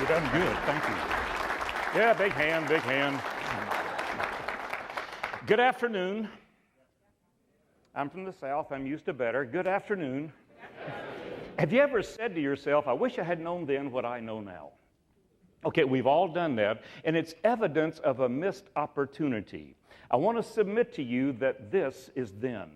You've done good. Thank you. Yeah, big hand, big hand. Good afternoon. I'm from the South. I'm used to better. Good afternoon. Have you ever said to yourself, I wish I had known then what I know now? Okay, we've all done that, and it's evidence of a missed opportunity. I want to submit to you that this is then.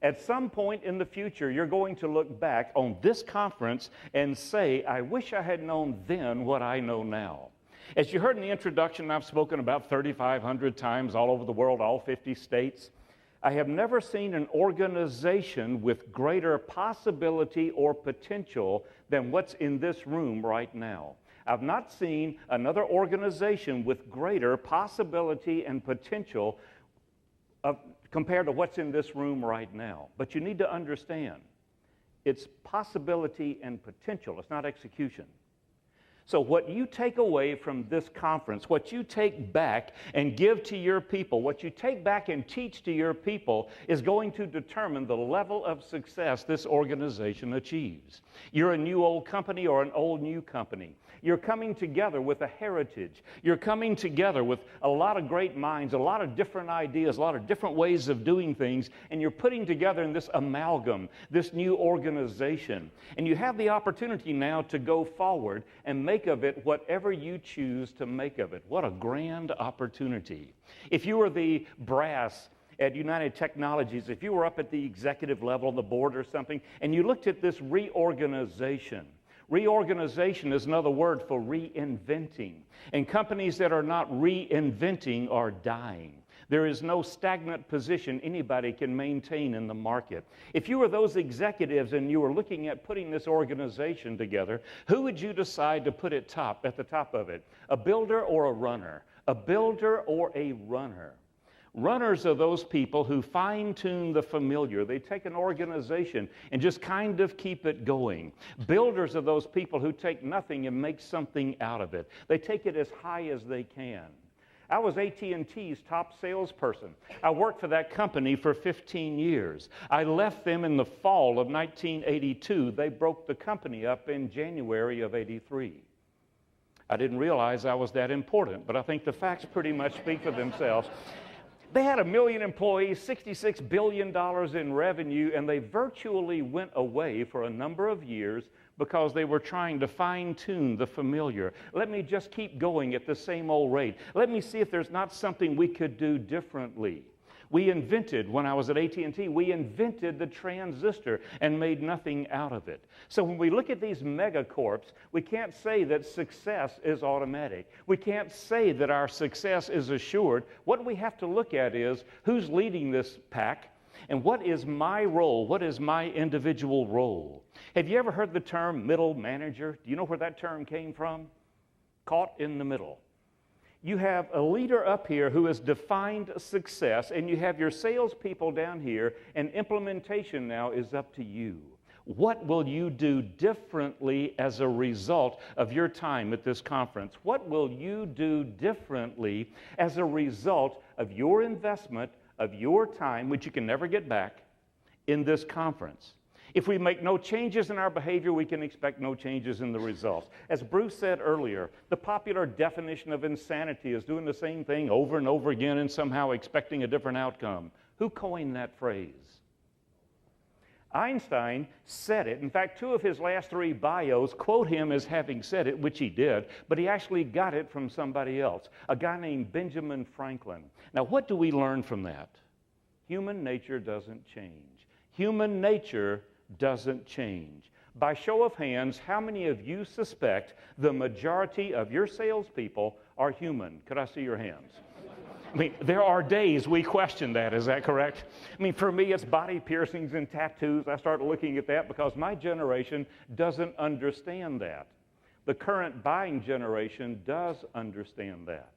At some point in the future, you're going to look back on this conference and say, I wish I had known then what I know now. As you heard in the introduction, I've spoken about 3,500 times all over the world, all 50 states. I have never seen an organization with greater possibility or potential than what's in this room right now. I've not seen another organization with greater possibility and potential compared to what's in this room right now. But you need to understand, it's possibility and potential. It's not execution. So what you take away from this conference, what you take back and give to your people, what you take back and teach to your people is going to determine the level of success this organization achieves. You're a new old company or an old new company. You're coming together with a heritage. You're coming together with a lot of great minds, a lot of different ideas, a lot of different ways of doing things, and you're putting together in this amalgam, this new organization. And you have the opportunity now to go forward and make of it whatever you choose to make of it. What a grand opportunity. If you were the brass at United Technologies, if you were up at the executive level, the board or something, and you looked at this reorganization, reorganization is another word for reinventing. And companies that are not reinventing are dying. There is no stagnant position anybody can maintain in the market. If you were those executives and you were looking at putting this organization together, who would you decide to put at the top of it? A builder or a runner? A builder or a runner? Runners are those people who fine-tune the familiar. They take an organization and just kind of keep it going. Builders are those people who take nothing and make something out of it. They take it as high as they can. I was AT&T's top salesperson. I worked for that company for 15 years. I left them in the fall of 1982. They broke the company up in January of '83. I didn't realize I was that important, but I think the facts pretty much speak for themselves. They had 1 million employees, $66 billion in revenue, and they virtually went away for a number of years because they were trying to fine-tune the familiar. Let me just keep going at the same old rate. Let me see if there's not something we could do differently. We invented, when I was at AT&T, we invented the transistor and made nothing out of it. So when we look at these megacorps, we can't say that success is automatic. We can't say that our success is assured. What we have to look at is who's leading this pack and what is my role? What is my individual role? Have you ever heard the term middle manager? Do you know where that term came from? Caught in the middle. You have a leader up here who has defined success, and you have your salespeople down here, and implementation now is up to you. What will you do differently as a result of your time at this conference? What will you do differently as a result of your investment of your time, which you can never get back, in this conference? If we make no changes in our behavior, we can expect no changes in the results. As Bruce said earlier, the popular definition of insanity is doing the same thing over and over again and somehow expecting a different outcome. Who coined that phrase? Einstein said it. In fact, 2 of his last 3 bios quote him as having said it, which he did, but he actually got it from somebody else, a guy named Benjamin Franklin. Now, what do we learn from that? Human nature doesn't change. Human nature doesn't change. By show of hands, how many of you suspect the majority of your salespeople are human? Could I see your hands? I mean, there are days we question that. Is that correct? I mean, for me, it's body piercings and tattoos. I start looking at that because my generation doesn't understand that. The current buying generation does understand that.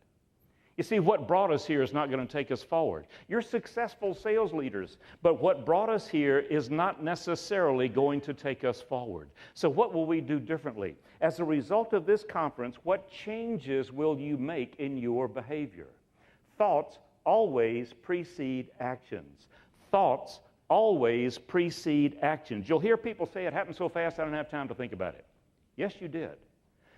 You see, what brought us here is not going to take us forward. You're successful sales leaders, but what brought us here is not necessarily going to take us forward. So what will we do differently? As a result of this conference, what changes will you make in your behavior? Thoughts always precede actions. Thoughts always precede actions. You'll hear people say, it happened so fast I don't have time to think about it. Yes, you did.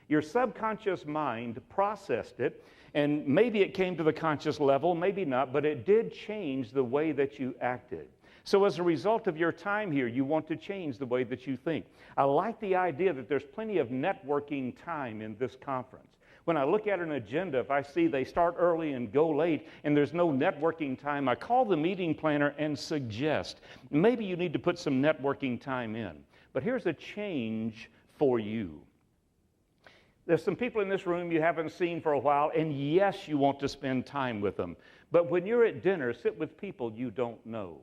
Your subconscious mind processed it, and maybe it came to the conscious level, maybe not, but it did change the way that you acted. So as a result of your time here, you want to change the way that you think. I like the idea that there's plenty of networking time in this conference. When I look at an agenda, if I see they start early and go late and there's no networking time, I call the meeting planner and suggest maybe you need to put some networking time in. But here's a change for you. There's some people in this room you haven't seen for a while, and yes, you want to spend time with them. But when you're at dinner, sit with people you don't know.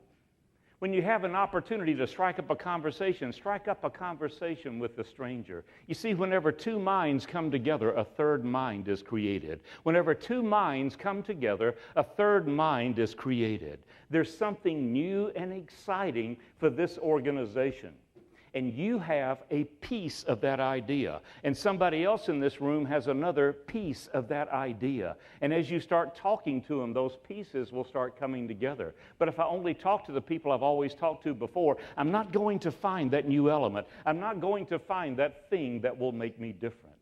When you have an opportunity to strike up a conversation with a stranger. You see, whenever two minds come together, a third mind is created. Whenever two minds come together, a third mind is created. There's something new and exciting for this organization. And you have a piece of that idea. And somebody else in this room has another piece of that idea. And as you start talking to them, those pieces will start coming together. But if I only talk to the people I've always talked to before, I'm not going to find that new element. I'm not going to find that thing that will make me different.